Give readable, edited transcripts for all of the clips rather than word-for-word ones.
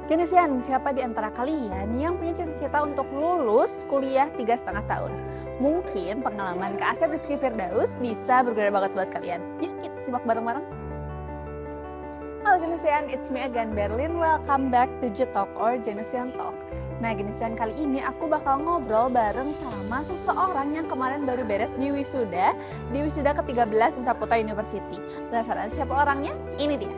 Genesian, siapa di antara kalian yang punya cita-cita untuk lulus kuliah 3,5 tahun? Mungkin pengalaman Kak Asep Rizky Firdaus bisa berguna banget buat kalian. Yuk kita simak bareng-bareng. Halo Genesian, it's me again Berlin. Welcome back to Jetalk or Genesian Talk. Nah Genesian, kali ini aku bakal ngobrol bareng sama seseorang yang kemarin baru beres di wisuda ke-13 di Saputo University. Penasaran siapa orangnya? Ini dia.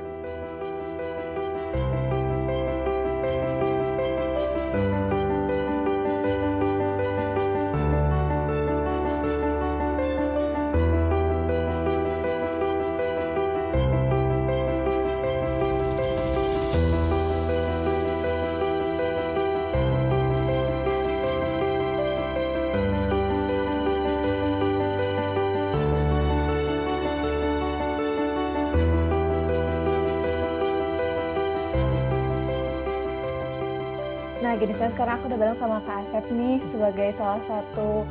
Nah gini, sekarang aku udah bareng sama Kak Asep nih sebagai salah satu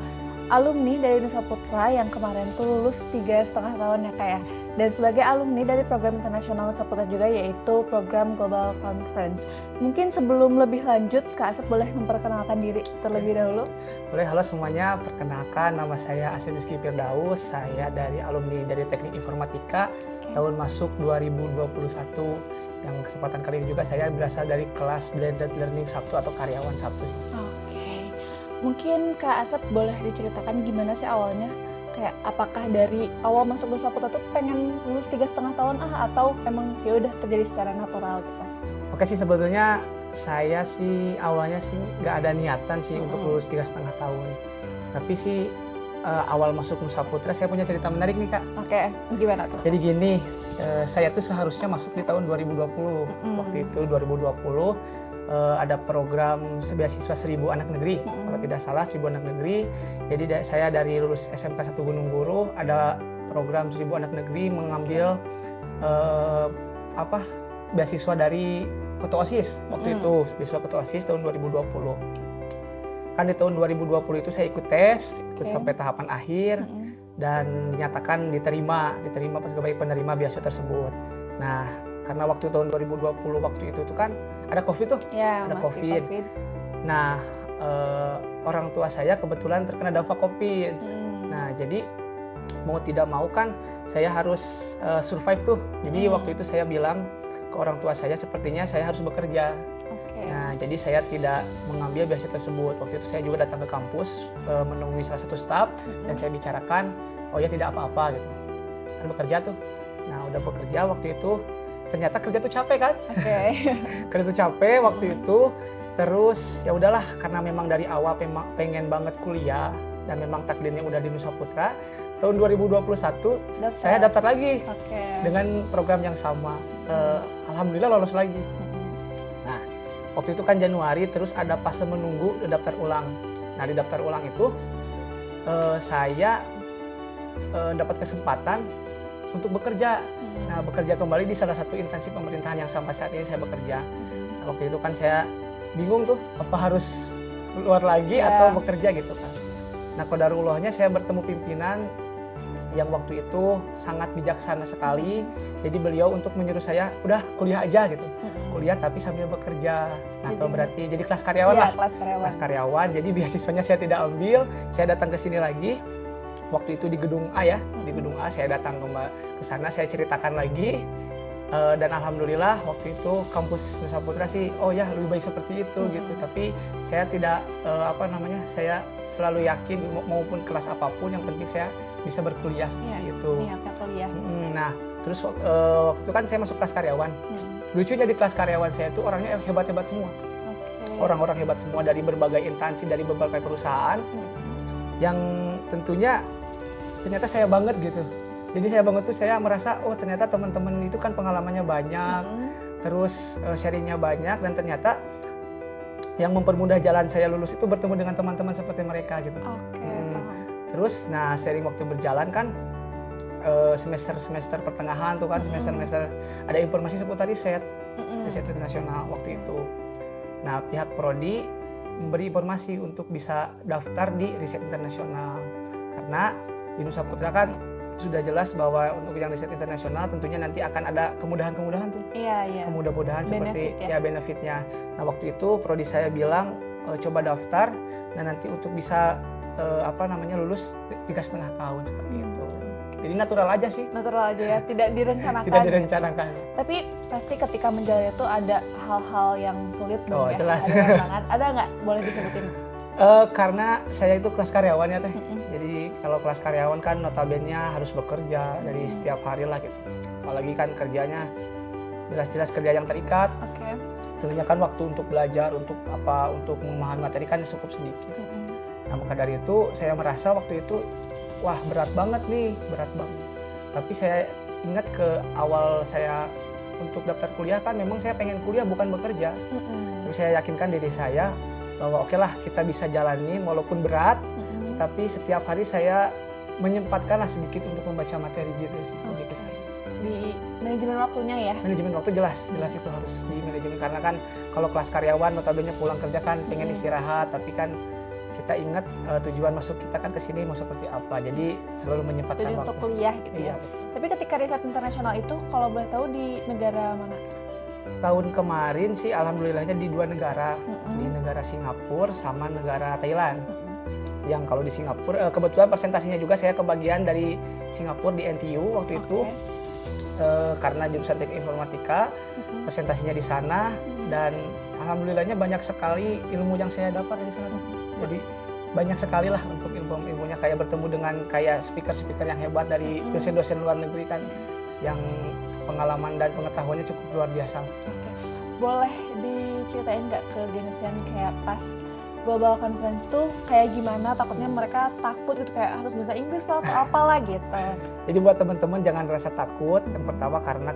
alumni dari Nusa Putra yang kemarin tuh lulus 3,5 tahun ya Kak ya. Dan sebagai alumni dari program internasional Nusa Putra juga, yaitu program Global Conference. Mungkin sebelum lebih lanjut Kak Asep boleh memperkenalkan diri terlebih dahulu? Boleh, halo semuanya, perkenalkan nama saya Asep Rizky Firdaus, saya dari alumni dari Teknik Informatika tahun masuk 2021. Yang kesempatan kali ini juga saya berasal dari kelas Blended Learning 1 atau karyawan 1. Oke, mungkin Kak Asep boleh diceritakan gimana sih awalnya? Kayak apakah dari awal masuk Nusa Putra tuh pengen lulus 3,5 tahun atau emang ya udah terjadi secara natural gitu? Oke sih, sebetulnya saya sih awalnya sih nggak ada niatan sih untuk lulus 3,5 tahun. Tapi sih awal masuk Nusa Putra saya punya cerita menarik nih Kak. Oke, gimana tuh? Jadi gini, saya tuh seharusnya masuk di tahun 2020. Waktu itu 2020 ada program beasiswa 1.000 anak negeri, kalau tidak salah 1.000 anak negeri. Jadi saya dari lulus SMK 1 Gunung Guru, ada program 1.000 anak negeri mengambil beasiswa dari Ketua OSIS waktu itu, beasiswa Ketua OSIS tahun 2020. Kan di tahun 2020 itu saya ikut tes, sampai tahapan akhir dan dinyatakan diterima sebagai penerima beasiswa tersebut. Nah, karena waktu tahun 2020 waktu itu kan ada COVID tuh, ya, ada COVID. Nah, orang tua saya kebetulan terkena dampak COVID. Nah, jadi mau tidak mau kan saya harus survive tuh. Jadi waktu itu saya bilang ke orang tua saya, sepertinya saya harus bekerja. Nah, jadi saya tidak mengambil beasiswa tersebut. Waktu itu saya juga datang ke kampus menemui salah satu staf dan saya bicarakan, oh ya tidak apa-apa gitu. Kan bekerja tuh. Nah, udah bekerja waktu itu, ternyata kerja tuh capek kan? Kerja tuh capek waktu itu. Terus ya udahlah, karena memang dari awal pengen banget kuliah dan memang takdirnya udah di Nusa Putra. Tahun 2021 saya daftar lagi dengan program yang sama. Alhamdulillah lolos lagi. Nah, waktu itu kan Januari, terus ada fase menunggu daftar ulang. Nah, di daftar ulang itu saya dapat kesempatan untuk bekerja. Nah, bekerja kembali di salah satu instansi pemerintahan yang sampai saat ini saya bekerja. Nah, waktu itu kan saya bingung tuh, apa harus keluar lagi atau bekerja gitu kan. Nah, qadarullahnya saya bertemu pimpinan yang waktu itu sangat bijaksana sekali. Jadi beliau untuk menyuruh saya, udah kuliah aja gitu. Kuliah tapi sambil bekerja. Nah, atau berarti jadi kelas karyawan lah. Kelas karyawan. Jadi beasiswanya saya tidak ambil, saya datang ke sini lagi. Waktu itu di gedung A ya, di gedung A saya datang ke sana, saya ceritakan lagi. Dan alhamdulillah waktu itu kampus Nusa Putra sih, oh ya lebih baik seperti itu gitu. Tapi saya tidak saya selalu yakin maupun kelas apapun, yang penting saya bisa berkuliah seperti itu. Niatnya kuliah. Nah, terus waktu itu kan saya masuk kelas karyawan. Lucunya di kelas karyawan saya itu orangnya hebat-hebat semua. Orang-orang hebat semua dari berbagai instansi, dari berbagai perusahaan. Yang tentunya ternyata saya banget gitu. Jadi saya banget tuh, saya merasa oh ternyata teman-teman itu kan pengalamannya banyak, terus sharingnya banyak, dan ternyata yang mempermudah jalan saya lulus itu bertemu dengan teman-teman seperti mereka gitu. Terus nah sering waktu berjalan kan semester pertengahan tuh kan, semester ada informasi seputar riset internasional waktu itu. Nah, pihak prodi memberi informasi untuk bisa daftar di riset internasional, karena di Nusa Putra kan sudah jelas bahwa untuk yang riset internasional tentunya nanti akan ada kemudahan-kemudahan tuh. Iya. Kemudahan seperti Benefit ya. benefitnya. Nah waktu itu prodi saya bilang coba daftar, dan nanti untuk bisa lulus 3,5 tahun seperti itu. Jadi natural aja sih. Natural aja ya, tidak direncanakan. Tidak direncanakan. Tapi pasti ketika menjalani itu ada hal-hal yang sulit dong ya. Jelas. Ada tantangan. Ada nggak? Boleh disebutin? Karena saya itu kelas karyawan ya teh. Jadi kalau kelas karyawan kan notabene harus bekerja dari setiap hari lah gitu. Apalagi kan kerjanya jelas-jelas kerja yang terikat. Oke. Tentunya kan waktu untuk belajar, untuk memahami materi kan cukup sedikit. Nah maka dari itu saya merasa waktu itu wah berat banget. Tapi saya ingat ke awal saya untuk daftar kuliah kan memang saya pengen kuliah bukan bekerja. Terus saya yakinkan diri saya bahwa oke lah kita bisa jalanin walaupun berat, tapi setiap hari saya menyempatkanlah sedikit untuk membaca materi gitu sih. Begitu saya. Di manajemen waktunya ya? Manajemen waktu jelas itu harus di manajemen, karena kan kalau kelas karyawan notabene pulang kerja kan pengen istirahat, tapi kan kita ingat tujuan masuk kita kan ke sini mau seperti apa, jadi selalu menyempatkan Tujuan waktu untuk kuliah gitu ya. Iya. Tapi ketika riset internasional itu kalau boleh tahu di negara mana? Tahun kemarin sih alhamdulillahnya di 2 negara, di negara Singapura sama negara Thailand. Yang kalau di Singapura kebetulan presentasinya juga saya kebagian dari Singapura di NTU waktu itu. Karena jurusan teknik informatika, presentasinya di sana, dan alhamdulillahnya banyak sekali ilmu yang saya dapat dari sana. Jadi banyak sekali lah untuk ilmunya, kayak bertemu dengan kayak speaker-speaker yang hebat dari dosen-dosen luar negeri kan, yang pengalaman dan pengetahuannya cukup luar biasa. Oke. Boleh diceritain nggak ke Genusian kayak pas Global Conference tuh kayak gimana? Takutnya mereka takut gitu kayak harus bahasa Inggris lah atau apalah gitu. Jadi buat teman-teman jangan rasa takut. Yang pertama karena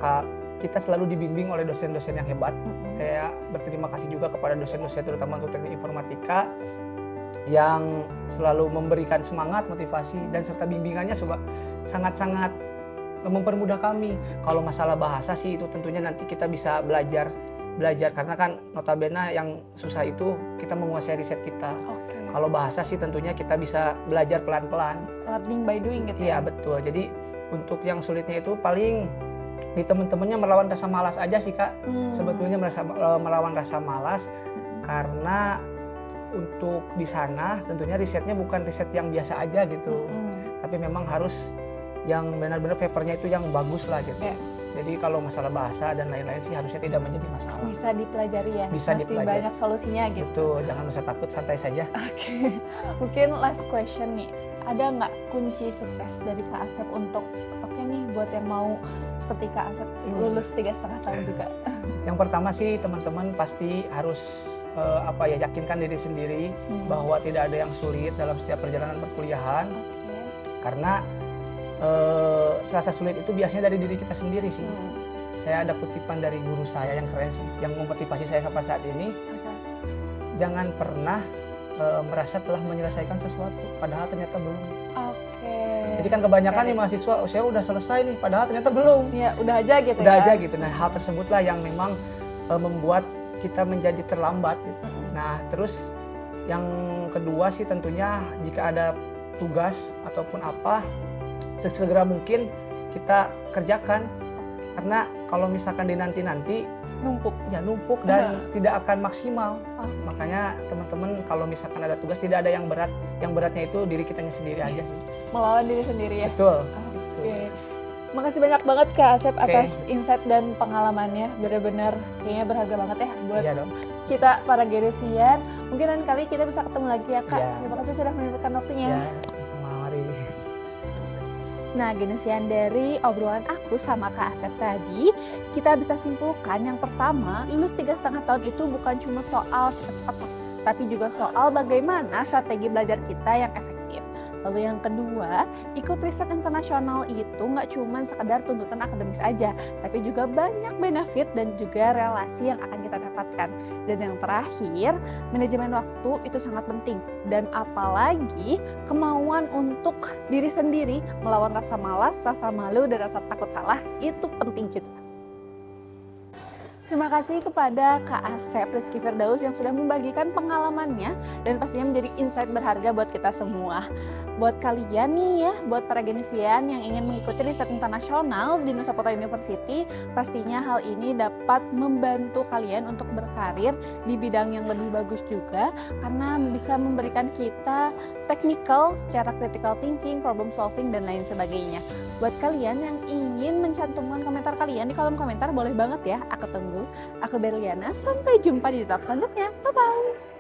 kita selalu dibimbing oleh dosen-dosen yang hebat. Saya berterima kasih juga kepada dosen-dosen terutama untuk teknik informatika yang selalu memberikan semangat, motivasi, dan serta bimbingannya sangat-sangat mempermudah kami. Kalau masalah bahasa sih itu tentunya nanti kita bisa belajar karena kan notabene yang susah itu kita menguasai riset kita. Kalau bahasa sih tentunya kita bisa belajar pelan-pelan. Learning by doing gitu Iya ya? betul. Jadi untuk yang sulitnya itu paling di teman-temannya melawan rasa malas aja sih Kak. Sebetulnya melawan rasa malas karena untuk di sana tentunya risetnya bukan riset yang biasa aja gitu. Tapi memang harus yang benar-benar papernya itu yang bagus lah gitu. Jadi kalau masalah bahasa dan lain-lain sih harusnya tidak menjadi masalah. Bisa dipelajari ya? Bisa Masih dipelajari. banyak solusinya gitu. Betul, jangan usah takut, santai saja. Oke. Mungkin last question nih. Ada nggak kunci sukses dari Kak Asep untuk oke nih buat yang mau seperti Kak Asep lulus 3,5 tahun juga? Yang pertama sih teman-teman pasti harus yakinkan diri sendiri bahwa tidak ada yang sulit dalam setiap perjalanan perkuliahan. Karena rasa sulit itu biasanya dari diri kita sendiri sih. Saya ada kutipan dari guru saya yang keren sih, yang memotivasi saya sampai saat ini. Jangan pernah merasa telah menyelesaikan sesuatu, padahal ternyata belum. Jadi kan kebanyakan nih mahasiswa, saya udah selesai nih, padahal ternyata belum. Ya udah aja gitu Udah ya. aja gitu. Nah hal tersebutlah yang memang membuat kita menjadi terlambat gitu. Nah terus yang kedua sih tentunya jika ada tugas ataupun apa, sesegera mungkin kita kerjakan, karena kalau misalkan dinanti-nanti numpuk dan tidak akan maksimal. Makanya teman-teman kalau misalkan ada tugas tidak ada yang berat, yang beratnya itu diri kitanya sendiri aja sih. Melawan diri sendiri ya. Betul. Makasih banyak banget Kak Asep atas insight dan pengalamannya, benar-benar kayaknya berharga banget ya buat kita para Genusian. Mungkin lain kali kita bisa ketemu lagi ya Kak. Terima kasih sudah menyempatkan waktunya. Sama mari. Nah, Genusian, dari obrolan aku sama Kak Asep tadi, kita bisa simpulkan yang pertama, lulus 3,5 tahun itu bukan cuma soal cepat-cepat, tapi juga soal bagaimana strategi belajar kita yang efektif. Lalu yang kedua, ikut riset internasional itu nggak cuma sekedar tuntutan akademis aja, tapi juga banyak benefit dan juga relasi yang akan kita dapatkan. Dan yang terakhir, manajemen waktu itu sangat penting. Dan apalagi kemauan untuk diri sendiri melawan rasa malas, rasa malu, dan rasa takut salah itu penting juga. Terima kasih kepada Kak Asep Rizky Firdaus yang sudah membagikan pengalamannya dan pastinya menjadi insight berharga buat kita semua. Buat kalian nih ya, buat para genisian yang ingin mengikuti riset internasional di Nusa Kota University, pastinya hal ini dapat membantu kalian untuk berkarir di bidang yang lebih bagus juga, karena bisa memberikan kita technical secara critical thinking, problem solving, dan lain sebagainya. Buat kalian yang ingin mencantumkan komentar kalian di kolom komentar, boleh banget ya, aku tunggu. Aku Berliana, sampai jumpa di talk selanjutnya. Bye-bye!